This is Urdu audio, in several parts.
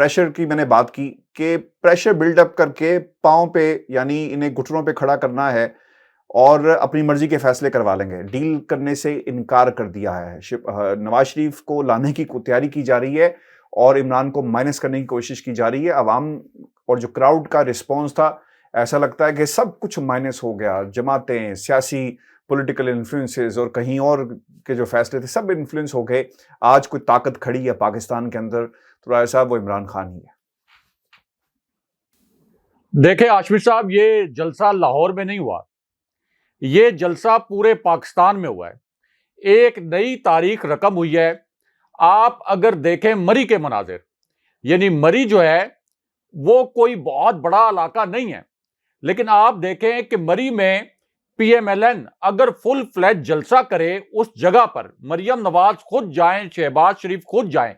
پریشر کی میں نے بات کی کہ پریشر بلڈ اپ کر کے پاؤں پہ یعنی انہیں گھٹنوں پہ کھڑا کرنا ہے اور اپنی مرضی کے فیصلے کروا لیں گے. ڈیل کرنے سے انکار کر دیا ہے. نواز شریف کو لانے کی تیاری کی جا رہی ہے اور عمران کو مائنس کرنے کی کوشش کی جا رہی ہے. عوام اور جو کراؤڈ کا رسپانس تھا ایسا لگتا ہے کہ سب کچھ مائنس ہو گیا. جماعتیں، سیاسی پولیٹیکل انفلوئنسز اور کہیں اور کے جو فیصلے تھے سب انفلوئنس ہو گئے. آج کوئی طاقت کھڑی ہے پاکستان کے اندر تو رائے صاحب وہ عمران خان ہی ہے. دیکھیں ہاشمی صاحب، یہ جلسہ لاہور میں نہیں ہوا، یہ جلسہ پورے پاکستان میں ہوا ہے. ایک نئی تاریخ رقم ہوئی ہے. آپ اگر دیکھیں مری کے مناظر، یعنی مری جو ہے وہ کوئی بہت بڑا علاقہ نہیں ہے، لیکن آپ دیکھیں کہ مری میں پی ایم ایل این اگر فل فلیج جلسہ کرے اس جگہ پر، مریم نواز خود جائیں، شہباز شریف خود جائیں،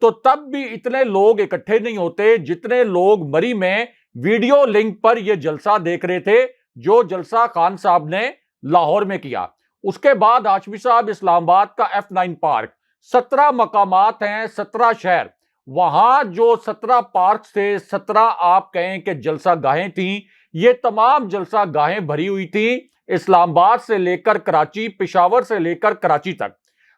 تو تب بھی اتنے لوگ اکٹھے نہیں ہوتے جتنے لوگ مری میں ویڈیو لنک پر یہ جلسہ دیکھ رہے تھے جو جلسہ خان صاحب نے لاہور میں کیا. اس کے بعد ہاشمی صاحب اسلام آباد کا F9 پارک، 17 مقامات ہیں، 17 شہر، وہاں جو 17 پارک سے 17 آپ کہیں کہ جلسہ گاہیں تھیں، یہ تمام جلسہ گاہیں بھری ہوئی تھیں، اسلام آباد سے لے کر کراچی، پشاور سے لے کر کراچی تک.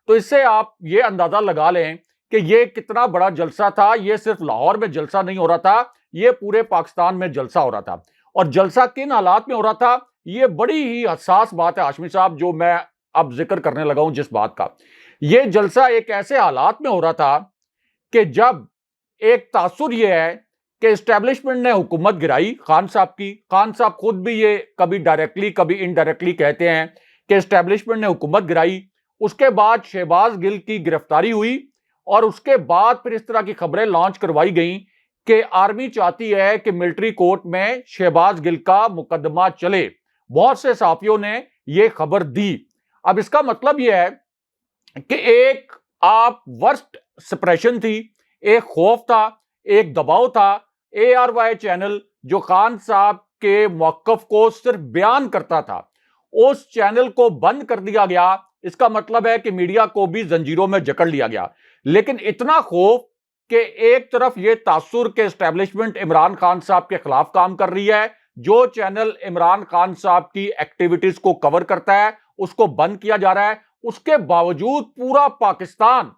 تو اس سے آپ یہ اندازہ لگا لیں کہ یہ کتنا بڑا جلسہ تھا. یہ صرف لاہور میں جلسہ نہیں ہو رہا تھا، یہ پورے پاکستان میں جلسہ ہو رہا تھا. اور جلسہ کن حالات میں ہو رہا تھا، یہ بڑی ہی حساس بات ہے ہاشمی صاحب جو میں اب ذکر کرنے لگا ہوں جس بات کا. یہ جلسہ ایک ایسے حالات میں ہو رہا تھا کہ جب ایک تاثر یہ ہے کہ اسٹیبلشمنٹ نے حکومت گرائی خان صاحب کی. خان صاحب خود بھی یہ کبھی ڈائریکٹلی کبھی انڈائریکٹلی کہتے ہیں کہ اسٹیبلشمنٹ نے حکومت گرائی. اس کے بعد شہباز گل کی گرفتاری ہوئی اور اس کے بعد پھر اس طرح کی خبریں لانچ کروائی گئیں کہ آرمی چاہتی ہے کہ ملٹری کورٹ میں شہباز گل کا مقدمہ چلے. بہت سے صحافیوں نے یہ خبر دی. اب اس کا مطلب یہ ہے کہ ایک آپ ورسٹ سپریشن تھی، ایک خوف تھا، ایک دباؤ تھا. ARY چینل جو خان صاحب کے موقف کو صرف بیان کرتا تھا، اس چینل کو بند کر دیا گیا. اس کا مطلب ہے کہ میڈیا کو بھی زنجیروں میں جکڑ لیا گیا. لیکن اتنا خوف کہ ایک طرف یہ تاثر کہ اسٹیبلشمنٹ عمران خان صاحب کے خلاف کام کر رہی ہے، جو چینل عمران خان صاحب کی ایکٹیویٹیز کو کور کرتا ہے اس کو بند کیا جا رہا ہے. اس کے باوجود پورا پاکستان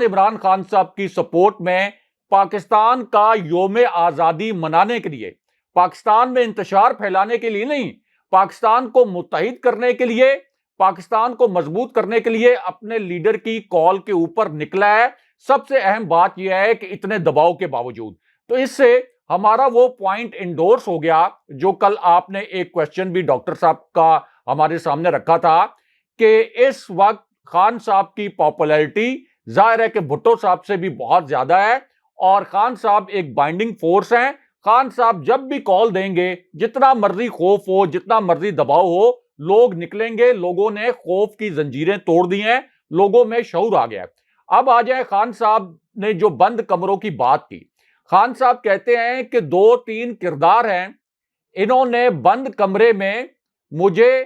عمران خان صاحب کی سپورٹ میں، پاکستان کا یوم آزادی منانے کے لیے، پاکستان میں انتشار پھیلانے کے لیے نہیں، پاکستان کو متحد کرنے کے لیے، پاکستان کو مضبوط کرنے کے لیے اپنے لیڈر کی کال کے اوپر نکلا ہے. سب سے اہم بات یہ ہے کہ اتنے دباؤ کے باوجود. تو اس سے ہمارا وہ پوائنٹ انڈورس ہو گیا جو کل آپ نے ایک کوشچن بھی ڈاکٹر صاحب کا ہمارے سامنے رکھا تھا کہ اس وقت خان صاحب کی پاپولیرٹی ظاہر ہے کہ بھٹو صاحب سے بھی بہت زیادہ ہے اور خان صاحب ایک بائنڈنگ فورس ہیں. خان صاحب جب بھی کال دیں گے، جتنا مرضی خوف ہو، جتنا مرضی دباؤ ہو، لوگ نکلیں گے. لوگوں نے خوف کی زنجیریں توڑ دی ہیں، لوگوں میں شعور آ گیا ہے. اب آ جائیں خان صاحب نے جو بند کمروں کی بات کی. خان صاحب کہتے ہیں کہ 2-3 کردار ہیں، انہوں نے بند کمرے میں مجھے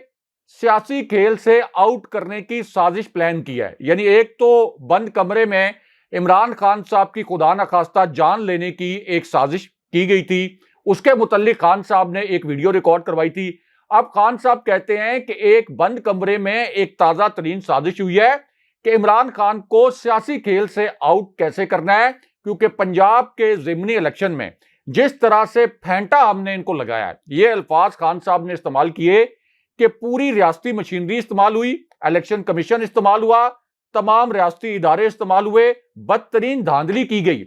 سیاسی کھیل سے آؤٹ کرنے کی سازش پلان کی ہے. یعنی ایک تو بند کمرے میں عمران خان صاحب کی خدا نخواستہ جان لینے کی ایک سازش کی گئی تھی، اس کے متعلق خان صاحب نے ایک ویڈیو ریکارڈ کروائی تھی. اب خان صاحب کہتے ہیں کہ ایک بند کمرے میں ایک تازہ ترین سازش ہوئی ہے کہ عمران خان کو سیاسی کھیل سے آؤٹ کیسے کرنا ہے، کیونکہ پنجاب کے ضمنی الیکشن میں جس طرح سے پھینٹا ہم نے ان کو لگایا ہے، یہ الفاظ خان صاحب نے استعمال کیے کہ پوری ریاستی مشینری استعمال ہوئی، الیکشن کمیشن استعمال ہوا، تمام ریاستی ادارے استعمال ہوئے، بدترین دھاندلی کی گئی.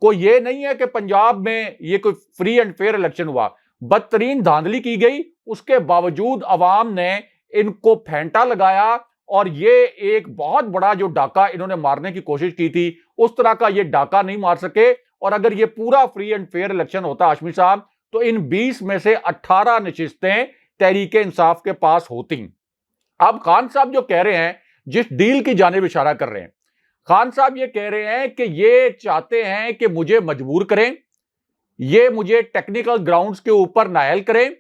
کوئی یہ نہیں ہے کہ پنجاب میں یہ کوئی فری اینڈ فیئر الیکشن ہوا، بدترین دھاندلی کی گئی. اس کے باوجود عوام نے ان کو پھینٹا لگایا اور یہ ایک بہت بڑا جو ڈاکہ انہوں نے مارنے کی کوشش کی تھی، اس طرح کا یہ ڈاکہ نہیں مار سکے. اور اگر یہ پورا فری اینڈ فیئر الیکشن ہوتا ہاشمی صاحب تو ان 20 میں سے 18 نشستیں تحریک انصاف کے پاس ہوتی. اب خان صاحب جو کہہ رہے ہیں، جس ڈیل کی جانب اشارہ کر رہے ہیں، خان صاحب یہ کہہ رہے ہیں کہ یہ چاہتے ہیں کہ مجھے مجبور کریں، یہ مجھے ٹیکنیکل گراؤنڈز کے اوپر نائل کریں،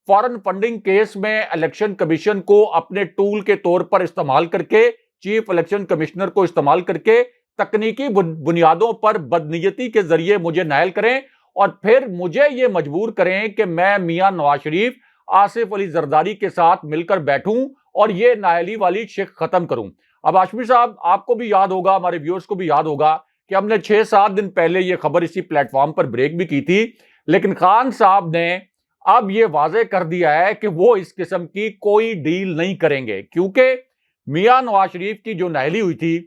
فارن فنڈنگ کیس میں الیکشن کمیشن کو اپنے ٹول کے طور پر استعمال کر کے، چیف الیکشن کمشنر کو استعمال کر کے تکنیکی بنیادوں پر بدنیتی کے ذریعے مجھے نائل کریں اور پھر مجھے یہ مجبور کریں کہ میں میاں نواز شریف آصف علی زرداری کے ساتھ مل کر بیٹھوں اور یہ نااہلی والی شک ختم کروں۔ اب ہاشمی صاحب، آپ کو بھی یاد ہوگا، ہمارے ویورز کو بھی یاد ہوگا کہ ہم نے 6-7 دن پہلے یہ خبر اسی پلیٹ فارم پر بریک بھی کی تھی، لیکن خان صاحب نے اب یہ واضح کر دیا ہے کہ وہ اس قسم کی کوئی ڈیل نہیں کریں گے، کیونکہ میاں نواز شریف کی جو نااہلی ہوئی تھی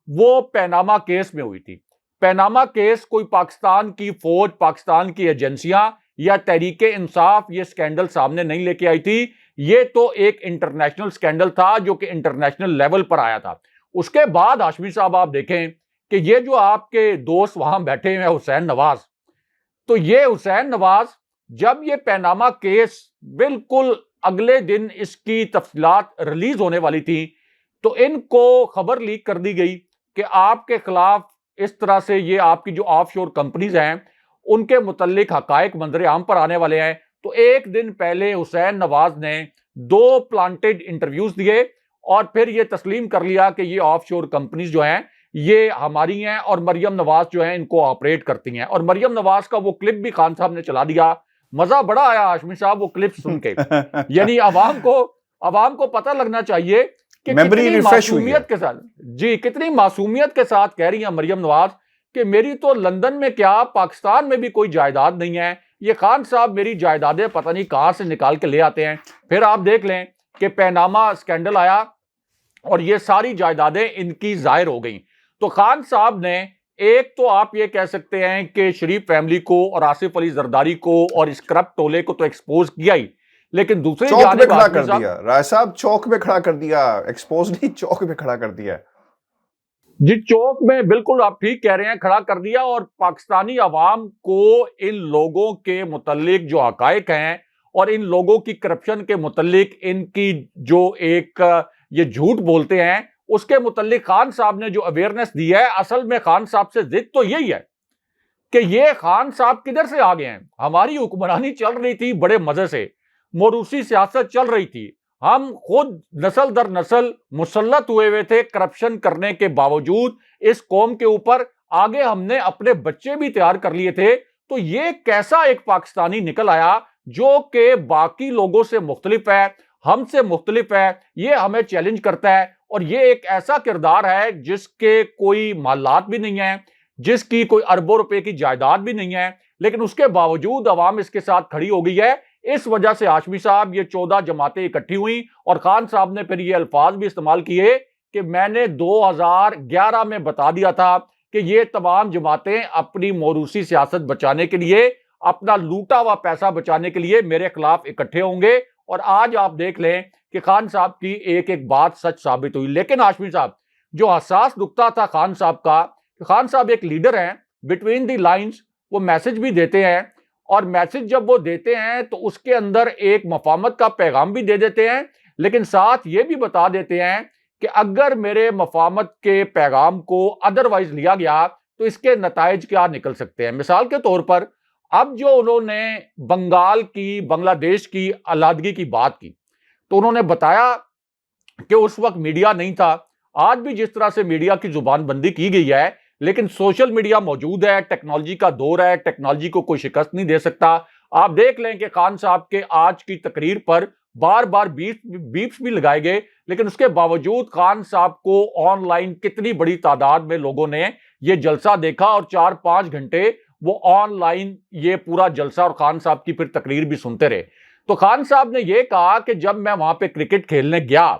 وہ پیناما کیس میں ہوئی تھی۔ پیناما کیس کوئی پاکستان کی فوج، پاکستان کی ایجنسیاں یا تحریک انصاف یہ سکینڈل سامنے نہیں لے کے آئی تھی، یہ تو ایک انٹرنیشنل سکینڈل تھا جو کہ انٹرنیشنل لیول پر آیا تھا۔ اس کے بعد ہاشمی صاحب آپ دیکھیں کہ یہ جو آپ کے دوست وہاں بیٹھے ہیں حسین نواز، تو یہ حسین نواز جب یہ پیناما کیس بالکل اگلے دن اس کی تفصیلات ریلیز ہونے والی تھی تو ان کو خبر لیک کر دی گئی کہ آپ کے خلاف اس طرح سے یہ آپ کی جو آف شور کمپنیز ہیں ان کے متعلق حقائق منظر عام پر آنے والے ہیں۔ تو ایک دن پہلے حسین نواز نے 2 پلانٹڈ انٹرویوز دیے اور پھر یہ تسلیم کر لیا کہ یہ آف شور کمپنیز جو ہیں یہ ہماری ہیں اور مریم نواز جو ہیں ان کو آپریٹ کرتی ہیں۔ اور مریم نواز کا وہ کلپ بھی خان صاحب نے چلا دیا، مزہ بڑا آیا ہاشمی صاحب وہ کلپ سن کے۔ یعنی عوام کو پتہ لگنا چاہیے کہ کتنی معصومیت کے ساتھ، کتنی معصومیت کے ساتھ کہہ رہی ہیں مریم نواز کہ میری تو لندن میں کیا پاکستان میں بھی کوئی جائیداد نہیں ہے، یہ خان صاحب میری جائیدادیں پتہ نہیں کہاں سے نکال کے لے آتے ہیں۔ پھر آپ دیکھ لیں کہ پیناما سکینڈل آیا اور یہ ساری جائیدادیں ان کی ظاہر ہو گئیں۔ تو خان صاحب نے ایک تو آپ یہ کہہ سکتے ہیں کہ شریف فیملی کو اور آصف علی زرداری کو اور اس کرپٹ ٹولے کو تو ایکسپوز کیا ہی، لیکن دوسری چوک پہ کھڑا کر دیا رائے صاحب، چوک پہ کھڑا کر دیا، ایکسپوز نہیں، چوک پہ کھڑا کر دیا۔ جی چوک میں بالکل آپ ٹھیک کہہ رہے ہیں، کھڑا کر دیا، اور پاکستانی عوام کو ان لوگوں کے متعلق جو حقائق ہیں اور ان لوگوں کی کرپشن کے متعلق ان کی جو ایک یہ جھوٹ بولتے ہیں اس کے متعلق خان صاحب نے جو اویئرنیس دی ہے، اصل میں خان صاحب سے ضد تو یہی ہے کہ یہ خان صاحب کدھر سے آ گئے ہیں۔ ہماری حکمرانی چل رہی تھی بڑے مزے سے، موروثی سیاست چل رہی تھی، ہم خود نسل در نسل مسلط ہوئے تھے کرپشن کرنے کے باوجود اس قوم کے اوپر، آگے ہم نے اپنے بچے بھی تیار کر لیے تھے۔ تو یہ کیسا ایک پاکستانی نکل آیا جو کہ باقی لوگوں سے مختلف ہے، ہم سے مختلف ہے، یہ ہمیں چیلنج کرتا ہے، اور یہ ایک ایسا کردار ہے جس کے کوئی محلات بھی نہیں ہیں، جس کی کوئی اربوں روپے کی جائیداد بھی نہیں ہے، لیکن اس کے باوجود عوام اس کے ساتھ کھڑی ہو گئی ہے۔ اس وجہ سے ہاشمی صاحب یہ 14 جماعتیں اکٹھی ہوئیں، اور خان صاحب نے پھر یہ الفاظ بھی استعمال کیے کہ میں نے 2011 میں بتا دیا تھا کہ یہ تمام جماعتیں اپنی موروثی سیاست بچانے کے لیے، اپنا لوٹا ہوا پیسہ بچانے کے لیے میرے خلاف اکٹھے ہوں گے، اور آج آپ دیکھ لیں کہ خان صاحب کی ایک ایک بات سچ ثابت ہوئی۔ لیکن ہاشمی صاحب جو حساس نقطہ تھا خان صاحب کا، خان صاحب ایک لیڈر ہیں، بٹوین دی لائنز وہ میسج بھی دیتے ہیں، اور میسج جب وہ دیتے ہیں تو اس کے اندر ایک مفاہمت کا پیغام بھی دے دیتے ہیں، لیکن ساتھ یہ بھی بتا دیتے ہیں کہ اگر میرے مفاہمت کے پیغام کو ادروائز لیا گیا تو اس کے نتائج کیا نکل سکتے ہیں۔ مثال کے طور پر اب جو انہوں نے بنگال کی، بنگلہ دیش کی علیحدگی کی بات کی، تو انہوں نے بتایا کہ اس وقت میڈیا نہیں تھا۔ آج بھی جس طرح سے میڈیا کی زبان بندی کی گئی ہے، لیکن سوشل میڈیا موجود ہے، ٹیکنالوجی کا دور ہے، ٹیکنالوجی کو کوئی شکست نہیں دے سکتا۔ آپ دیکھ لیں کہ خان صاحب کے آج کی تقریر پر بار بار بیپس بھی لگائے گئے، لیکن اس کے باوجود خان صاحب کو آن لائن کتنی بڑی تعداد میں لوگوں نے یہ جلسہ دیکھا، اور 4-5 گھنٹے وہ آن لائن یہ پورا جلسہ اور خان صاحب کی پھر تقریر بھی سنتے رہے۔ تو خان صاحب نے یہ کہا کہ جب میں وہاں پہ کرکٹ کھیلنے گیا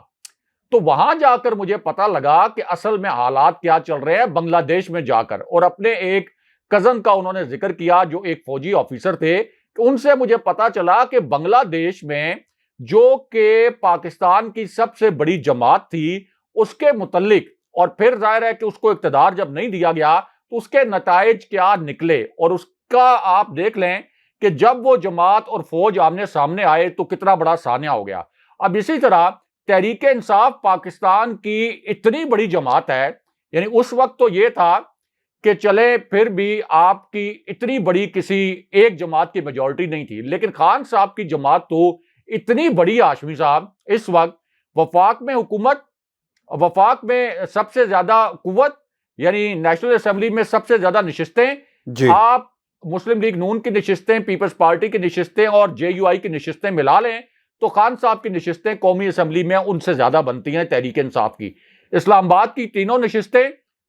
تو وہاں جا کر مجھے پتا لگا کہ اصل میں حالات کیا چل رہے ہیں بنگلہ دیش میں جا کر، اور اپنے ایک کزن کا انہوں نے ذکر کیا جو ایک فوجی آفیسر تھے، کہ ان سے مجھے پتا چلا کہ بنگلہ دیش میں جو کہ پاکستان کی سب سے بڑی جماعت تھی اس کے متعلق، اور پھر ظاہر ہے کہ اس کو اقتدار جب نہیں دیا گیا تو اس کے نتائج کیا نکلے، اور اس کا آپ دیکھ لیں کہ جب وہ جماعت اور فوج آمنے سامنے آئے تو کتنا بڑا سانحہ ہو گیا۔ اب اسی طرح تحریک انصاف پاکستان کی اتنی بڑی جماعت ہے، یعنی اس وقت تو یہ تھا کہ چلے پھر بھی آپ کی اتنی بڑی کسی ایک جماعت کی میجورٹی نہیں تھی، لیکن خان صاحب کی جماعت تو اتنی بڑی ہاشمی صاحب، اس وقت وفاق میں حکومت، وفاق میں سب سے زیادہ قوت، یعنی نیشنل اسمبلی میں سب سے زیادہ نشستیں جی آپ مسلم لیگ نون کی نشستیں، پیپلز پارٹی کی نشستیں اور جے یو آئی کی نشستیں ملا لیں تو خان صاحب کی نشستیں قومی اسمبلی میں ان سے زیادہ بنتی ہیں تحریک انصاف کی. اسلام آباد کی تینوں نشستیں،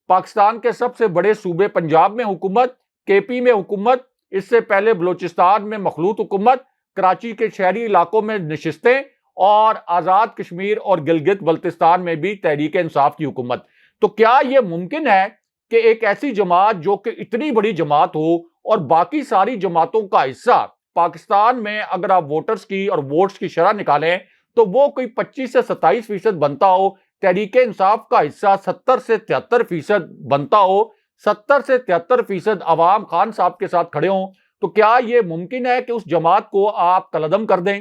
پاکستان کے سب سے بڑے صوبے پنجاب میں حکومت، کے پی میں حکومت، اس سے پہلے بلوچستان میں مخلوط حکومت، کراچی کے شہری علاقوں میں نشستیں اور آزاد کشمیر اور گلگت بلتستان میں بھی تحریک انصاف کی حکومت. تو کیا یہ ممکن ہے کہ ایک ایسی جماعت جو کہ اتنی بڑی جماعت ہو اور باقی ساری جماعتوں کا حصہ پاکستان میں اگر آپ ووٹرز کی اور ووٹس کی شرح نکالیں تو وہ کوئی 25 سے 27% بنتا ہو، تحریک انصاف کا حصہ 70 سے 73% بنتا ہو، 70 سے 73% عوام خان صاحب کے ساتھ کھڑے ہوں، تو کیا یہ ممکن ہے کہ اس جماعت کو آپ کلعدم کر دیں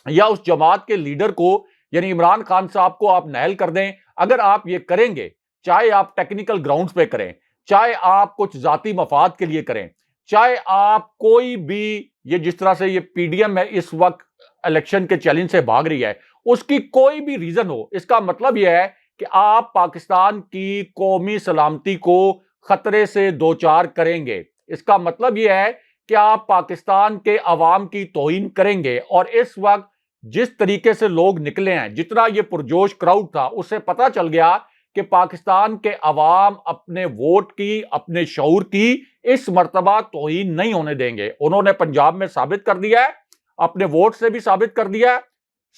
یا اس جماعت کے لیڈر کو یعنی عمران خان صاحب کو آپ نہل کر دیں؟ اگر آپ یہ کریں گے، چاہے آپ ٹیکنیکل گراؤنڈز پہ کریں، چاہے آپ کچھ ذاتی مفاد کے لیے کریں، چاہے آپ کوئی بھی یہ جس طرح سے یہ پی ڈی ایم ہے اس وقت الیکشن کے چیلنج سے بھاگ رہی ہے، اس کی کوئی بھی ریزن ہو، اس کا مطلب یہ ہے کہ آپ پاکستان کی قومی سلامتی کو خطرے سے دوچار کریں گے. اس کا مطلب یہ ہے کہ آپ پاکستان کے عوام کی توہین کریں گے. اور اس وقت جس طریقے سے لوگ نکلے ہیں، جتنا یہ پرجوش کراؤڈ تھا، اس سے پتہ چل گیا کہ پاکستان کے عوام اپنے ووٹ کی، اپنے شعور کی اس مرتبہ توہین نہیں ہونے دیں گے. انہوں نے پنجاب میں ثابت کر دیا ہے، اپنے ووٹ سے بھی ثابت کر دیا ہے،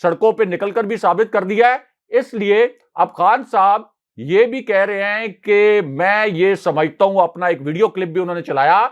سڑکوں پہ نکل کر بھی ثابت کر دیا ہے. اس لیے اب خان صاحب یہ بھی کہہ رہے ہیں کہ میں یہ سمجھتا ہوں، اپنا ایک ویڈیو کلپ بھی انہوں نے چلایا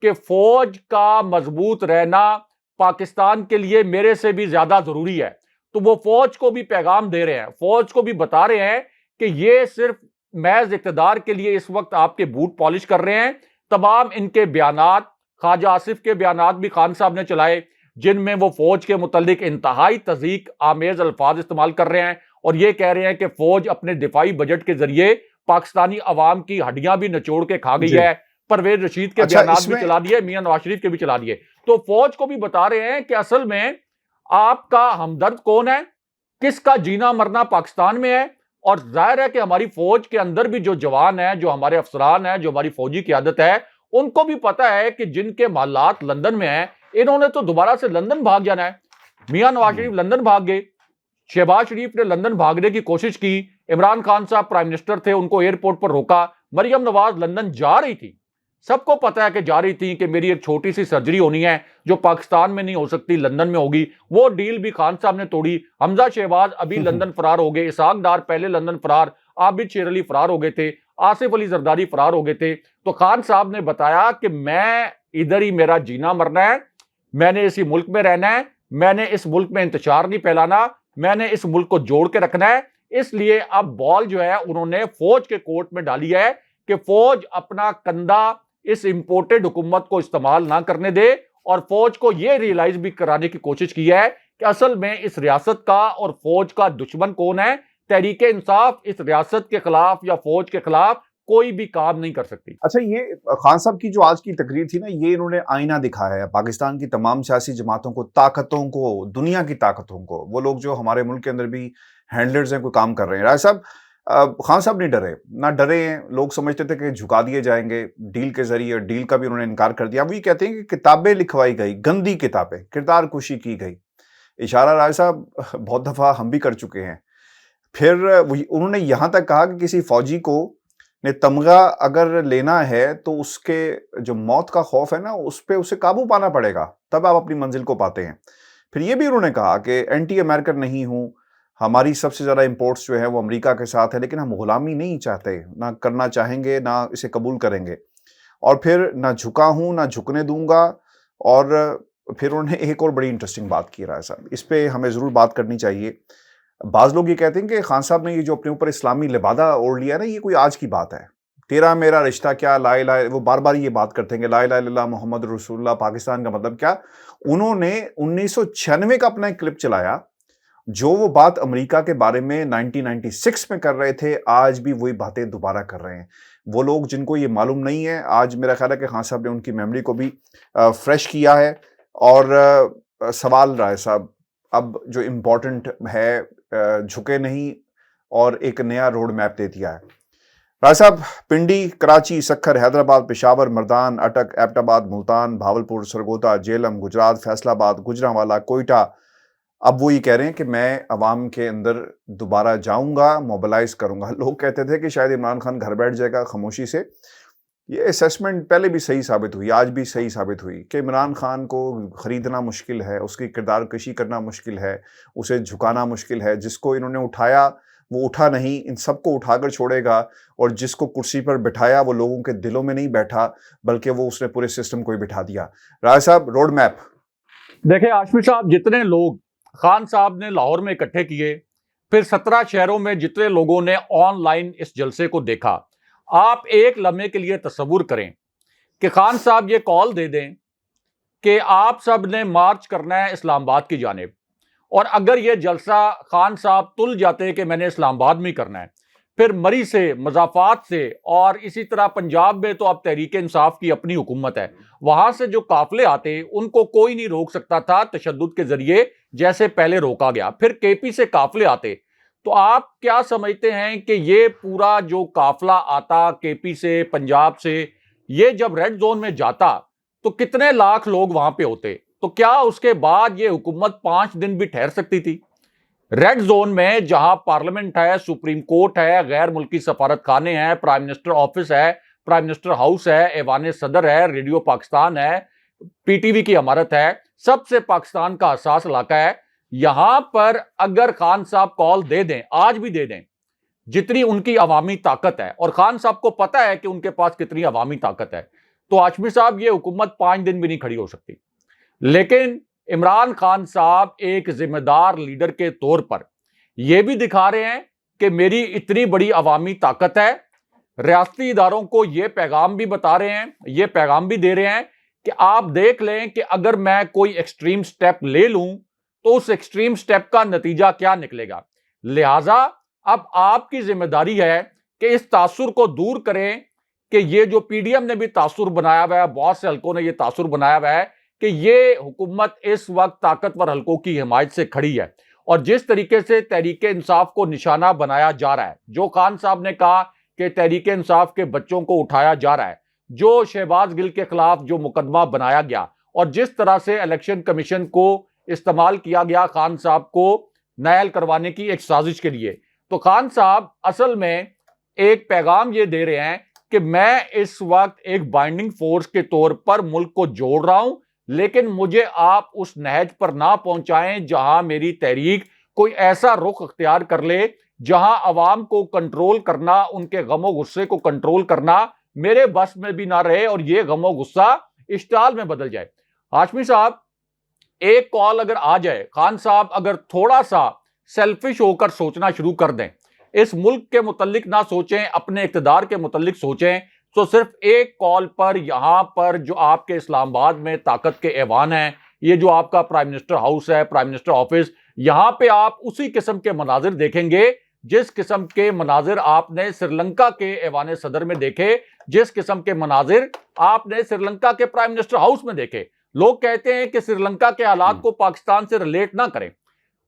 کہ فوج کا مضبوط رہنا پاکستان کے لیے میرے سے بھی زیادہ ضروری ہے. تو وہ فوج کو بھی پیغام دے رہے ہیں، فوج کو بھی بتا رہے ہیں کہ یہ صرف محض اقتدار کے لیے اس وقت آپ کے بوٹ پالش کر رہے ہیں. تمام ان کے بیانات، خواجہ آصف کے بیانات بھی خان صاحب نے چلائے جن میں وہ فوج کے متعلق انتہائی تضحیک آمیز الفاظ استعمال کر رہے ہیں اور یہ کہہ رہے ہیں کہ فوج اپنے دفاعی بجٹ کے ذریعے پاکستانی عوام کی ہڈیاں بھی نچوڑ کے کھا گئی ہے. پرویز رشید کے بیانات بھی چلا دیے، میاں نواز شریف کے بھی چلا دیے. تو فوج کو بھی بتا رہے ہیں کہ اصل میں آپ کا ہمدرد کون ہے، کس کا جینا مرنا پاکستان میں ہے. اور ظاہر ہے کہ ہماری فوج کے اندر بھی جو جوان ہیں، جو ہمارے افسران ہیں، جو ہماری فوجی قیادت ہے، ان کو بھی پتا ہے کہ جن کے محلات لندن میں ہیں انہوں نے تو دوبارہ سے لندن بھاگ جانا ہے. میاں نواز شریف لندن بھاگ گئے، شہباز شریف نے لندن بھاگنے کی کوشش کی، عمران خان صاحب پرائم منسٹر تھے، ان کو ایئرپورٹ پر روکا. مریم نواز لندن جا رہی تھی، سب کو پتا ہے کہ جا رہی تھی کہ میری ایک چھوٹی سی سرجری ہونی ہے جو پاکستان میں نہیں ہو سکتی، لندن میں ہوگی. وہ ڈیل بھی خان صاحب نے توڑی. حمزہ شہباز ابھی لندن فرار ہو گئے، اسحاق ڈار پہلے لندن فرار، عابد شیر علی فرار ہو گئے تھے، آصف علی زرداری فرار ہو گئے تھے. تو خان صاحب نے بتایا کہ میں ادھر ہی میرا جینا مرنا ہے، میں نے اسی ملک میں رہنا ہے، میں نے اس ملک میں انتشار نہیں پھیلانا، میں نے اس ملک کو جوڑ کے رکھنا ہے. اس لیے اب بال جو ہے انہوں نے فوج کے کورٹ میں ڈالی ہے کہ فوج اپنا کندھا اس امپورٹڈ حکومت کو استعمال نہ کرنے دے. اور فوج کو یہ ریئلائز بھی کرانے کی کوشش کی ہے کہ اصل میں اس ریاست کا اور فوج کا دشمن کون ہے. تحریک انصاف اس ریاست کے خلاف یا فوج کے خلاف کوئی بھی کام نہیں کر سکتی. اچھا، یہ خان صاحب کی جو آج کی تقریر تھی نا، یہ انہوں نے آئینہ دکھایا ہے پاکستان کی تمام سیاسی جماعتوں کو، طاقتوں کو، دنیا کی طاقتوں کو، وہ لوگ جو ہمارے ملک کے اندر بھی ہینڈلرز ہیں، کوئی کام کر رہے ہیں. رائے صاحب، خان صاحب نہیں ڈرے، نہ ڈرے ہیں. لوگ سمجھتے تھے کہ جھکا دیے جائیں گے ڈیل کے ذریعے، ڈیل کا بھی انہوں نے انکار کر دیا. وہ یہ کہتے ہیں کہ کتابیں لکھوائی گئی، گندی کتابیں، کردار کشی کی گئی. اشارہ رائے صاحب بہت دفعہ ہم بھی کر چکے ہیں. پھر انہوں نے یہاں تک کہا کہ کسی فوجی کو نے تمغہ اگر لینا ہے تو اس کے جو موت کا خوف ہے نا، اس پہ اسے قابو پانا پڑے گا، تب آپ اپنی منزل کو پاتے ہیں. پھر یہ بھی انہوں نے کہا کہ اینٹی امریکن نہیں ہوں، ہماری سب سے زیادہ امپورٹس جو ہیں وہ امریکہ کے ساتھ ہے، لیکن ہم غلامی نہیں چاہتے، نہ کرنا چاہیں گے، نہ اسے قبول کریں گے. اور پھر نہ جھکا ہوں، نہ جھکنے دوں گا. اور پھر انہوں نے ایک اور بڑی انٹرسٹنگ بات کی رہا ہے صاحب، اس پہ ہمیں ضرور بات کرنی چاہیے. بعض لوگ یہ کہتے ہیں کہ خان صاحب نے یہ جو اپنے اوپر اسلامی لبادہ اوڑھ لیا نا، یہ کوئی آج کی بات ہے. تیرا میرا رشتہ کیا، لا الہ، وہ بار بار یہ بات کرتے ہیں کہ لا الہ الا اللہ محمد رسول اللہ، پاکستان کا مطلب کیا. انہوں نے 1996 کا اپنا ایک کلپ چلایا، جو وہ بات امریکہ کے بارے میں 1996 میں کر رہے تھے، آج بھی وہی باتیں دوبارہ کر رہے ہیں. وہ لوگ جن کو یہ معلوم نہیں ہے، آج میرا خیال ہے کہ خان صاحب نے ان کی میموری کو بھی فریش کیا ہے. اور سوال رائے صاحب اب جو امپورٹنٹ ہے، جھکے نہیں اور ایک نیا روڈ میپ دے دیا ہے. راج صاحب، پنڈی، کراچی، سکھر، حیدرآباد، پشاور، مردان، اٹک، ایبٹ آباد، ملتان، بھاولپور، سرگودا، جیلم، گجرات، فیصل آباد، گوجرانوالا، کوئٹہ، اب وہ یہ کہہ رہے ہیں کہ میں عوام کے اندر دوبارہ جاؤں گا، موبلائز کروں گا. لوگ کہتے تھے کہ شاید عمران خان گھر بیٹھ جائے گا خاموشی سے. یہ اسیسمنٹ پہلے بھی صحیح ثابت ہوئی، آج بھی صحیح ثابت ہوئی کہ عمران خان کو خریدنا مشکل ہے، اس کی کردار کشی کرنا مشکل ہے، اسے جھکانا مشکل ہے. جس کو انہوں نے اٹھایا وہ اٹھا نہیں، ان سب کو اٹھا کر چھوڑے گا. اور جس کو کرسی پر بٹھایا وہ لوگوں کے دلوں میں نہیں بیٹھا، بلکہ وہ اس نے پورے سسٹم کو ہی بٹھا دیا. راج صاحب، روڈ میپ. دیکھیں ہاشمی صاحب، جتنے لوگ خان صاحب نے لاہور میں اکٹھے کیے، پھر 17 شہروں میں جتنے لوگوں نے آن لائن اس جلسے کو دیکھا، آپ ایک لمحے کے لیے تصور کریں کہ خان صاحب یہ کال دے دیں کہ آپ سب نے مارچ کرنا ہے اسلام آباد کی جانب، اور اگر یہ جلسہ خان صاحب تل جاتے کہ میں نے اسلام آباد میں کرنا ہے، پھر مری سے، مضافات سے، اور اسی طرح پنجاب میں تو اب تحریک انصاف کی اپنی حکومت ہے، وہاں سے جو قافلے آتے ان کو کوئی نہیں روک سکتا تھا تشدد کے ذریعے جیسے پہلے روکا گیا. پھر کے پی سے قافلے آتے، تو آپ کیا سمجھتے ہیں کہ یہ پورا جو قافلہ آتا کے پی سے، پنجاب سے، یہ جب ریڈ زون میں جاتا تو کتنے لاکھ لوگ وہاں پہ ہوتے؟ تو کیا اس کے بعد یہ حکومت 5 دن بھی ٹھہر سکتی تھی؟ ریڈ زون میں جہاں پارلیمنٹ ہے، سپریم کورٹ ہے، غیر ملکی سفارت خانے ہیں، پرائم منسٹر آفس ہے، پرائم منسٹر ہاؤس ہے، ایوان صدر ہے، ریڈیو پاکستان ہے، پی ٹی وی کی عمارت ہے، سب سے پاکستان کا حساس علاقہ ہے. یہاں پر اگر خان صاحب کال دے دیں، آج بھی دے دیں، جتنی ان کی عوامی طاقت ہے، اور خان صاحب کو پتا ہے کہ ان کے پاس کتنی عوامی طاقت ہے، تو ہاشمی صاحب یہ حکومت 5 دن بھی نہیں کھڑی ہو سکتی. لیکن عمران خان صاحب ایک ذمہ دار لیڈر کے طور پر یہ بھی دکھا رہے ہیں کہ میری اتنی بڑی عوامی طاقت ہے. ریاستی اداروں کو یہ پیغام بھی بتا رہے ہیں، یہ پیغام بھی دے رہے ہیں کہ آپ دیکھ لیں کہ اگر میں کوئی ایکسٹریم سٹیپ لے لوں تو اس ایکسٹریم سٹیپ کا نتیجہ کیا نکلے گا. لہٰذا اب آپ کی ذمہ داری ہے کہ اس تاثر کو دور کریں کہ یہ جو پی ڈی ایم نے بھی تاثر بنایا ہوا ہے، بہت سے حلقوں نے یہ تاثر بنایا ہوا ہے کہ یہ حکومت اس وقت طاقتور حلقوں کی حمایت سے کھڑی ہے، اور جس طریقے سے تحریک انصاف کو نشانہ بنایا جا رہا ہے، جو خان صاحب نے کہا کہ تحریک انصاف کے بچوں کو اٹھایا جا رہا ہے، جو شہباز گل کے خلاف جو مقدمہ بنایا گیا، اور جس طرح سے الیکشن کمیشن کو استعمال کیا گیا خان صاحب کو نائل کروانے کی ایک سازش کے لیے، تو خان صاحب اصل میں ایک پیغام یہ دے رہے ہیں کہ میں اس وقت ایک بائنڈنگ فورس کے طور پر ملک کو جوڑ رہا ہوں، لیکن مجھے آپ اس نہج پر نہ پہنچائیں جہاں میری تحریک کوئی ایسا رخ اختیار کر لے جہاں عوام کو کنٹرول کرنا، ان کے غم و غصے کو کنٹرول کرنا میرے بس میں بھی نہ رہے، اور یہ غم و غصہ اشتعال میں بدل جائے. ہاشمی صاحب، ایک کال اگر آ جائے، خان صاحب اگر تھوڑا سا سیلفش ہو کر سوچنا شروع کر دیں، اس ملک کے متعلق نہ سوچیں، اپنے اقتدار کے متعلق سوچیں، تو صرف ایک کال پر یہاں پر جو آپ کے اسلام آباد میں طاقت کے ایوان ہیں، یہ جو آپ کا پرائم منسٹر ہاؤس ہے، پرائم منسٹر آفس، یہاں پہ آپ اسی قسم کے مناظر دیکھیں گے جس قسم کے مناظر آپ نے سری لنکا کے ایوان صدر میں دیکھے، جس قسم کے مناظر آپ نے سری لنکا کے پرائم منسٹر ہاؤس میں دیکھے. لوگ کہتے ہیں کہ سری لنکا کے حالات کو پاکستان سے ریلیٹ نہ کریں.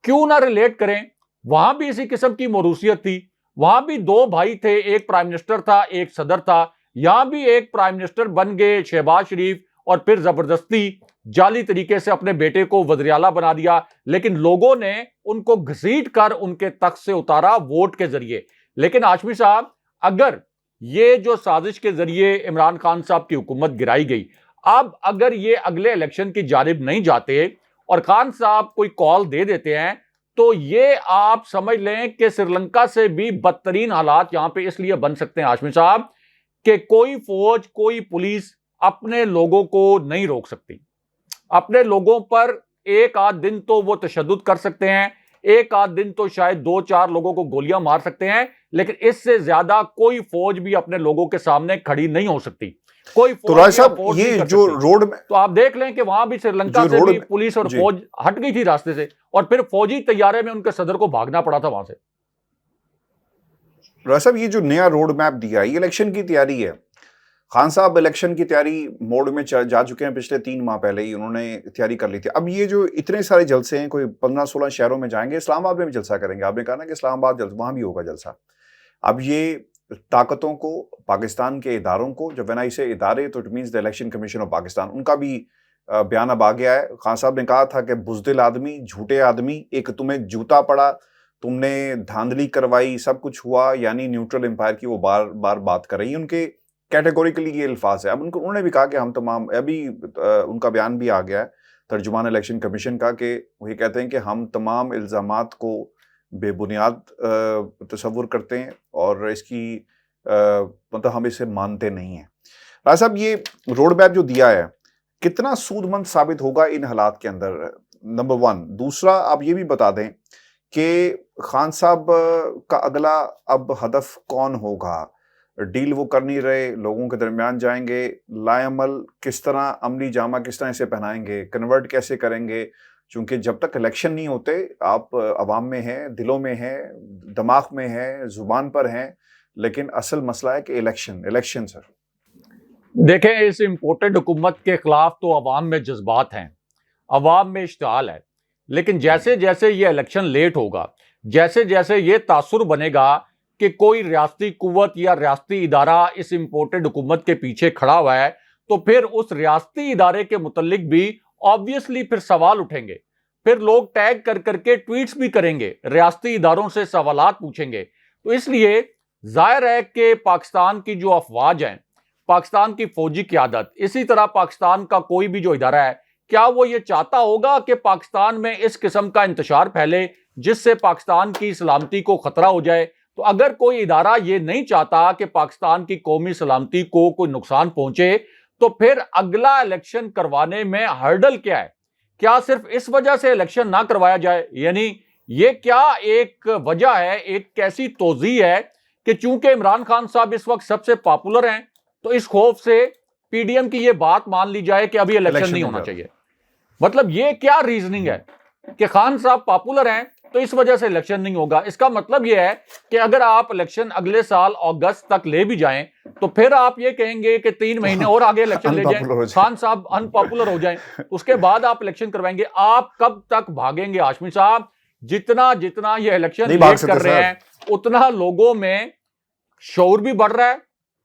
کیوں نہ ریلیٹ کریں؟ وہاں بھی اسی قسم کی موروثیت تھی، وہاں بھی 2 بھائی تھے، ایک پرائم منسٹر تھا، ایک صدر تھا. یہاں بھی ایک پرائم منسٹر بن گئے شہباز شریف، اور پھر زبردستی جعلی طریقے سے اپنے بیٹے کو وزیر اعلیٰ بنا دیا، لیکن لوگوں نے ان کو گھسیٹ کر ان کے تخت سے اتارا ووٹ کے ذریعے. لیکن ہاشمی صاحب، اگر یہ جو سازش کے ذریعے عمران خان صاحب کی حکومت گرائی گئی، اب اگر یہ اگلے الیکشن کی جانب نہیں جاتے اور خان صاحب کوئی کال دے دیتے ہیں، تو یہ آپ سمجھ لیں کہ سری لنکا سے بھی بدترین حالات یہاں پہ اس لیے بن سکتے ہیں ہاشمی صاحب کہ کوئی فوج، کوئی پولیس اپنے لوگوں کو نہیں روک سکتی. اپنے لوگوں پر ایک آدھ دن تو وہ تشدد کر سکتے ہیں، ایک آدھ دن تو شاید 2-4 لوگوں کو گولیاں مار سکتے ہیں، لیکن اس سے زیادہ کوئی فوج بھی اپنے لوگوں کے سامنے کھڑی نہیں ہو سکتی. کوئی تو راج صاحب، یہ جو روڈ میں تو آپ دیکھ لیں کہ وہاں بھی سری لنکا سے بھی پولیس اور فوج ہٹ گئی تھی راستے سے، اور پھر فوجی طیارے میں ان کے صدر کو بھاگنا پڑا تھا وہاں سے. راج صاحب، یہ جو نیا روڈ میپ دیا ہے، یہ الیکشن کی تیاری ہے. خان صاحب الیکشن کی تیاری موڈ میں جا چکے ہیں، پچھلے 3 ماہ پہلے ہی انہوں نے تیاری کر لی تھی. اب یہ جو اتنے سارے جلسے ہیں، کوئی 15-16 شہروں میں جائیں گے، اسلام آباد میں بھی جلسہ کریں گے. آپ نے کہا نا کہ اسلام آباد وہاں بھی ہوگا جلسہ. اب یہ طاقتوں کو، پاکستان کے اداروں کو، جب وین آئی سے ادارے تو it means the election commission of Pakistan, ان کا بھی بیان اب آ گیا ہے. خان صاحب نے کہا تھا کہ بزدل آدمی، جھوٹے آدمی، ایک تمہیں جوتا پڑا، تم نے دھاندلی کروائی، سب کچھ ہوا، یعنی نیوٹرل امپائر کی وہ بار بار بات کر رہی ہیں. ان کے کیٹیگوریکلی یہ الفاظ ہے. اب انہوں نے بھی کہا کہ ہم تمام، ابھی ان کا بیان بھی آ گیا ہے ترجمان الیکشن کمیشن کا، کہ وہ یہ کہتے ہیں کہ ہم تمام الزامات کو بے بنیاد تصور کرتے ہیں اور اس کی مطلب ہم اسے مانتے نہیں ہیں. راج صاحب یہ روڈ میپ جو دیا ہے کتنا سود مند ثابت ہوگا ان حالات کے اندر، نمبر 1. دوسرا آپ یہ بھی بتا دیں کہ خان صاحب کا اگلا اب ہدف کون ہوگا؟ ڈیل وہ کر نہیں رہے، لوگوں کے درمیان جائیں گے، لائے عمل کس طرح، عملی جامہ کس طرح اسے پہنائیں گے، کنورٹ کیسے کریں گے؟ چونکہ جب تک الیکشن نہیں ہوتے آپ عوام میں ہیں، دلوں میں ہیں، دماغ میں ہیں، زبان پر ہیں، لیکن اصل مسئلہ ہے کہ الیکشن سر. دیکھیں، اس امپورٹڈ حکومت کے خلاف تو عوام میں جذبات ہیں، عوام میں اشتعال ہے، لیکن جیسے جیسے یہ الیکشن لیٹ ہوگا، جیسے جیسے یہ تاثر بنے گا کہ کوئی ریاستی قوت یا ریاستی ادارہ اس امپورٹڈ حکومت کے پیچھے کھڑا ہوا ہے، تو پھر اس ریاستی ادارے کے متعلق بھی آبویسلی پھر سوال اٹھیں گے. پھر لوگ ٹیگ کر کر کے ٹویٹس بھی کریں گے، ریاستی اداروں سے سوالات پوچھیں گے. تو اس لیے ظاہر ہے کہ پاکستان کی جو افواج ہیں، پاکستان کی فوجی قیادت، اسی طرح پاکستان کا کوئی بھی جو ادارہ ہے، کیا وہ یہ چاہتا ہوگا کہ پاکستان میں اس قسم کا انتشار پھیلے جس سے پاکستان کی سلامتی کو خطرہ ہو جائے؟ تو اگر کوئی ادارہ یہ نہیں چاہتا کہ پاکستان کی قومی سلامتی کو کوئی نقصان پہنچے، تو پھر اگلا الیکشن کروانے میں ہرڈل کیا ہے؟ کیا صرف اس وجہ سے الیکشن نہ کروایا جائے؟ یعنی یہ کیا ایک وجہ ہے، ایک کیسی توضیح ہے کہ چونکہ عمران خان صاحب اس وقت سب سے پاپولر ہیں تو اس خوف سے پی ڈی ایم کی یہ بات مان لی جائے کہ ابھی الیکشن نہیں ہونا چاہیے؟ مطلب یہ کیا ریزننگ ہے کہ خان صاحب پاپولر ہیں تو اس وجہ سے الیکشن نہیں ہوگا؟ اس کا مطلب یہ ہے کہ اگر آپ الیکشن اگلے سال اگست تک لے بھی جائیں تو پھر آپ یہ کہیں گے کہ 3 مہینے اور آگے الیکشن لے جائیں، خان صاحب ان پاپولر ہو جائیں، اس کے بعد آپ الیکشن کروائیں گے. آپ کب تک بھاگیں گے ہاشمی صاحب؟ جتنا یہ الیکشن لیٹ کر رہے ہیں اتنا لوگوں میں شعور بھی بڑھ رہا ہے،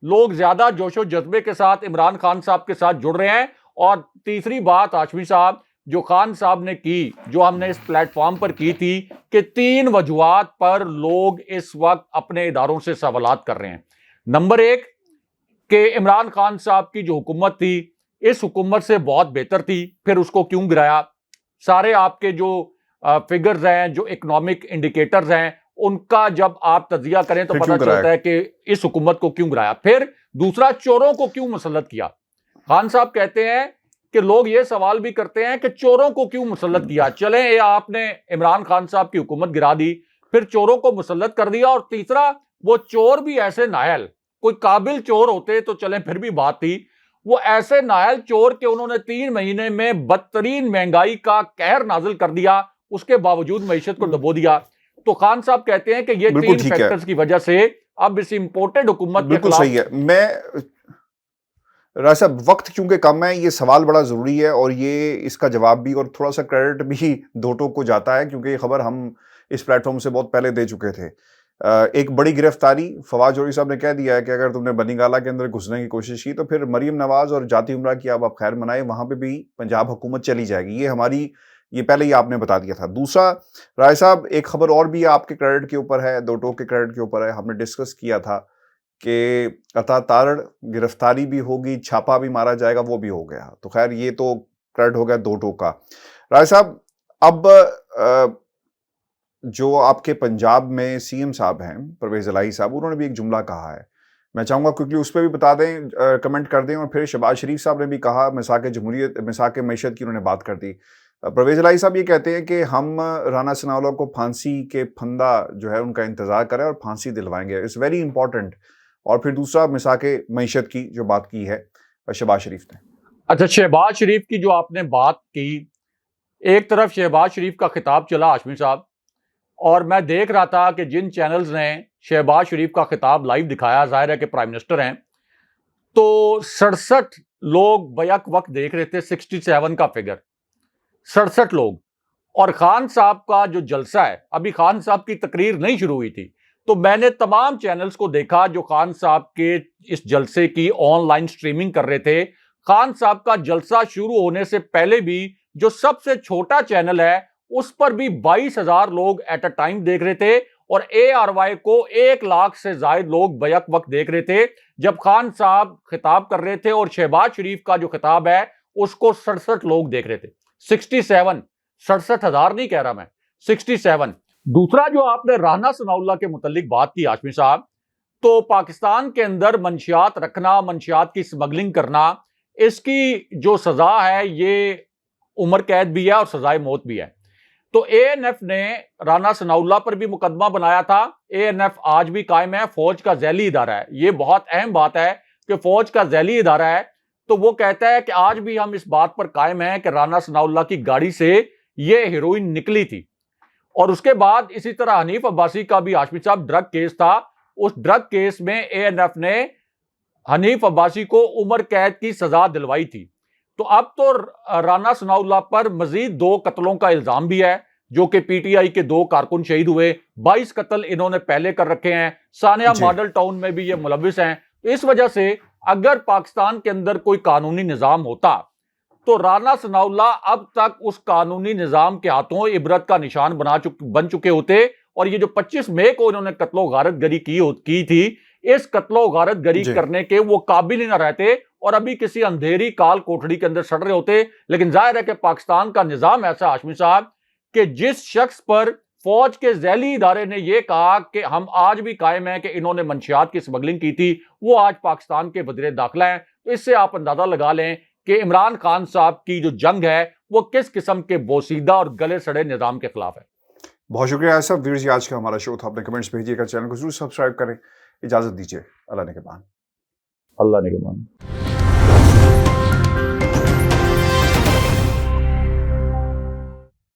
لوگ زیادہ جوش و جذبے کے ساتھ عمران خان صاحب کے ساتھ جڑ رہے ہیں. اور تیسری بات ہاشمی صاحب جو خان صاحب نے کی، جو ہم نے اس پلیٹ فارم پر کی تھی، کہ 3 وجوہات پر لوگ اس وقت اپنے اداروں سے سوالات کر رہے ہیں. نمبر 1 کہ عمران خان صاحب کی جو حکومت تھی اس حکومت سے بہت بہتر تھی، پھر اس کو کیوں گرایا؟ سارے آپ کے جو فگرز ہیں، جو اکنامک انڈیکیٹرز ہیں، ان کا جب آپ تجزیہ کریں تو پتہ چلتا ہے کہ اس حکومت کو کیوں گرایا. پھر دوسرا، چوروں کو کیوں مسلط کیا؟ خان صاحب کہتے ہیں کہ لوگ یہ سوال بھی کرتے ہیں کہ چوروں کو کیوں مسلط کیا؟ چلیں آپ نے عمران خان صاحب کی حکومت گرا دی، پھر چوروں کو مسلط کر دیا. اور تیسرا، وہ چور بھی ایسے نااہل، کوئی قابل چور ہوتے تو چلیں پھر بھی بات تھی، وہ ایسے نااہل چور کہ انہوں نے 3 مہینے میں بدترین مہنگائی کا قہر نازل کر دیا، اس کے باوجود معیشت کو دبو دیا. تو خان صاحب کہتے ہیں کہ یہ 3 فیکٹرز کی وجہ سے اب اس امپورٹڈ حکومت کے بالکل صحیح ہے. میں راج صاحب وقت کیونکہ کم ہے، یہ سوال بڑا ضروری ہے اور یہ اس کا جواب بھی اور تھوڑا سا کریڈٹ بھی دوٹوں کو جاتا ہے، کیونکہ یہ خبر ہم اس پلیٹ فارم سے بہت پہلے دے چکے تھے. ایک بڑی گرفتاری فواد جوہری صاحب نے کہہ دیا ہے کہ اگر تم نے بنی گالہ کے اندر گھسنے کی کوشش کی تو پھر مریم نواز اور جاتی عمرہ کی آپ خیر منائے، وہاں پہ بھی پنجاب حکومت چلی جائے گی. یہ پہلے ہی آپ نے بتا دیا تھا. دوسرا رائے صاحب، ایک خبر اور بھی آپ کے کریڈٹ کے اوپر ہے، دوٹوں کے کریڈٹ کے اوپر ہے. ہم نے ڈسکس کیا تھا کہ عطا تارڑ گرفتاری بھی ہوگی، چھاپا بھی مارا جائے گا، وہ بھی ہو گیا. تو خیر یہ تو کریڈٹ ہو گیا دوٹوں کا. رائے صاحب اب جو آپ کے پنجاب میں سی ایم صاحب ہیں پرویز الہی صاحب، انہوں نے بھی ایک جملہ کہا ہے، میں چاہوں گا کوئکلی اس پہ بھی بتا دیں، کمنٹ کر دیں. اور پھر شہباز شریف صاحب نے بھی کہا، مساق معیشت کی انہوں نے بات کر دی. پرویز الہی صاحب یہ کہتے ہیں کہ ہم رانا ثناءاللہ کو پھانسی کے پھندا جو ہے ان کا انتظار کریں اور پھانسی دلوائیں گے. It's very important. اور پھر دوسرا مساق معیشت کی جو بات کی ہے شہباز شریف نے. اچھا، شہباز شریف کی جو آپ نے بات کی، ایک طرف شہباز شریف کا خطاب چلا ہاشمی صاحب، اور میں دیکھ رہا تھا کہ جن چینلز نے شہباز شریف کا خطاب لائیو دکھایا، ظاہر ہے کہ پرائم منسٹر ہیں، تو 67 لوگ بیک وقت دیکھ رہے تھے. 67 کا فگر، 67 لوگ. اور خان صاحب کا جو جلسہ ہے، ابھی خان صاحب کی تقریر نہیں شروع ہوئی تھی، تو میں نے تمام چینلز کو دیکھا جو خان صاحب کے اس جلسے کی آن لائن سٹریمنگ کر رہے تھے. خان صاحب کا جلسہ شروع ہونے سے پہلے بھی جو سب سے چھوٹا چینل ہے اس پر بھی 22,000 لوگ ایٹ اے ٹائم دیکھ رہے تھے, اور ARY کو 1 لاکھ سے زائد لوگ بیک وقت دیکھ رہے تھے جب خان صاحب خطاب کر رہے تھے, اور شہباز شریف کا جو خطاب ہے اس کو 67 لوگ دیکھ رہے تھے. 67,000 نہیں کہہ رہا میں, 67. دوسرا جو آپ نے رانا ثناءاللہ کے متعلق بات کی ہاشمی صاحب, تو پاکستان کے اندر منشیات رکھنا, منشیات کی سمگلنگ کرنا, اس کی جو سزا ہے یہ عمر قید بھی ہے اور سزائے موت بھی ہے. تو ANF نے رانا ثناءاللہ پر بھی مقدمہ بنایا تھا. ANF آج بھی قائم ہے, فوج کا ذیلی ادارہ ہے. یہ بہت اہم بات ہے کہ فوج کا ذیلی ادارہ ہے. تو وہ کہتا ہے کہ آج بھی ہم اس بات پر قائم ہیں کہ رانا ثناءاللہ کی گاڑی سے یہ ہیروئن نکلی تھی. اور اس کے بعد اسی طرح حنیف عباسی کا بھی ہاشمی صاحب ڈرگ کیس تھا. اس ڈرگ کیس میں ANF نے حنیف عباسی کو عمر قید کی سزا دلوائی تھی. تو اب تو رانا ثناءاللہ پر مزید 2 قتلوں کا الزام بھی ہے, جو کہ PTI کے 2 کارکن شہید ہوئے. 22 قتل انہوں نے پہلے کر رکھے ہیں. ثانیہ ماڈل ٹاؤن میں بھی یہ ملوث ہیں. اس وجہ سے اگر پاکستان کے اندر کوئی قانونی نظام ہوتا تو رانا ثناءاللہ اب تک اس قانونی نظام کے ہاتھوں عبرت کا نشان بن چکے ہوتے. اور یہ جو 25 مئی کو انہوں نے قتل و غارت گری کی تھی, اس قتل و غارت گری کرنے کے وہ قابل ہی نہ رہتے اور ابھی کسی اندھیری کال کوٹڑی کے اندر سڑ رہے ہوتے. لیکن ظاہر ہے کہ پاکستان کا نظام ایسا ہاشمی صاحب کہ جس شخص پر فوج کے ذیلی ادارے نے یہ کہا کہ ہم آج بھی قائم ہیں کہ انہوں نے منشیات کی سمگلنگ کی تھی, وہ آج پاکستان کے وزیر داخلہ ہیں. تو اس سے آپ اندازہ لگا لیں کہ عمران خان صاحب کی جو جنگ ہے وہ کس قسم کے بوسیدہ اور گلے سڑے نظام کے خلاف ہے. بہت شکریہ ایسا ویورز, آج کا ہمارا شو تھا. اپنے کمنٹس بھیجیے گا, چینل کو ضرور سبسکرائب کریں. اجازت دیجیے, اللہ نگہبان. اللہ نگہبان.